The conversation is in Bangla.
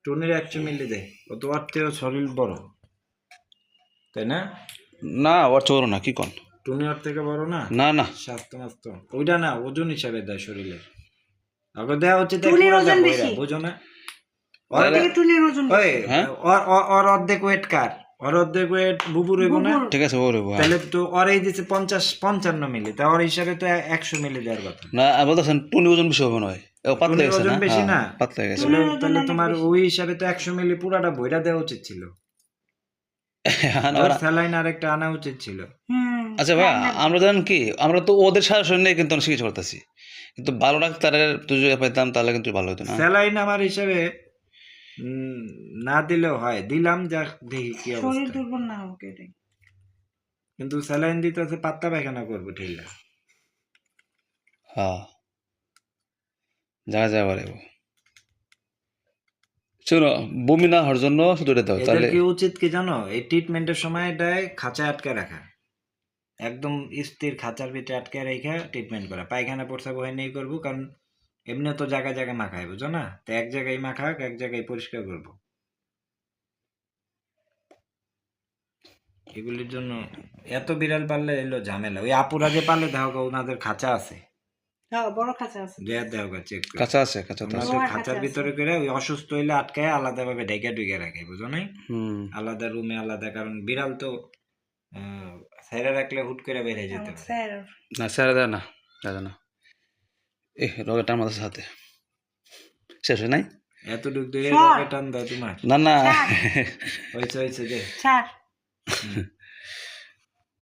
টুনির 100 মিলি দে, ও তো ওর থেকেও শরীর বড়, তাই না? না ওর চোর না, কি কন? টুনি ওর থেকে বড় না? না না, স্বাস্থ্য মাস্ত ওইটা না, ওজন হিসাবে দেয় শরীরে। আগে দেওয়া হচ্ছে টুনির ওজন বেশি, বুঝো না? ওর থেকে টুনির ওজন বেশি। হ্যাঁ ওর অর্ধেক ওয়েট কার, ওর অর্ধেক ওয়েট বুবুর হইব না? ঠিক আছে, ওর হইব। তাহলে তো ওর এই দিচ্ছে 55 মিলি, তা ওর হিসাবে তো 100 মিলি দেওয়ার কথা না বলতেছেন টুনি ওজন বেশি হবে নয়, পাতলা টুনির গেছে ওজন না, বেশি না? পাতলা গেছে। তাহলে তোমার ওই হিসাবে তো 100 মিলি পুরাটা বইটা দেওয়া উচিত ছিল, স্যালাইন আরেকটা আনা উচিত ছিল। আচ্ছা ভাই, আমরা জানেন কি, আমরা তো ওদের সাজেশন নিয়ে কিন্তু চিকিৎসা করতেছি, কিন্তু ভালো ডাক্তারের যদি পাইতাম তাহলে কিন্তু ভালো হতো না। স্যালাইন আমার হিসাবে না দিলেও হয়, দিলাম, যা দেখি কি অবস্থা, দুর্বল না হোক এটাই। কিন্তু স্যালাইন দিতে হচ্ছে পাতলা পায়খানা করবো, ঠিক না? হ্যাঁ, যা পারে। শোনো, বমি না হওয়ার জন্য শুধু এটা দাও, তাহলে কি উচিত কি জানো, এই ট্রিটমেন্টের সময় এটাই খাঁচায় আটকে রাখা, একদম স্থির খাঁচার ভিতরে আটকে রেখে ট্রিটমেন্ট করা। পায়খানা প্রস্রাব হয় নেই করবো, কারণ এমনি তো জায়গায় জায়গায় মাখায়, বুঝো না? তো এক জায়গায় মাখাক, এক জায়গায় পরিষ্কার করবো। এগুলির জন্য এত বিড়াল পাললে এলো ঝামেলা। ওই আপুরা যে পালে দেখো, ওনাদের খাঁচা আছে, বড় খাঁচা আছে, চেক কাঁচা আছে, কাঁচা তো আছে। খাঁচার ভিতরে করে ওই অসুস্থ হইলে আটকায় আলাদা ভাবে ঢেকে ঢুকে রাখে, বুঝো নাই? আলাদা রুমে আলাদা, কারণ বিড়াল তো ছেড়ে রাখলে হুট করে বেড়ে যেতে পারে। না ছেড়ে দেয় না, দাদা না, এ রোগের টান মাথার সাথে শেষ হয় নাই, এত ডুক দিয়ে রোগে টান দাও তোমার? না না হয়েছে যে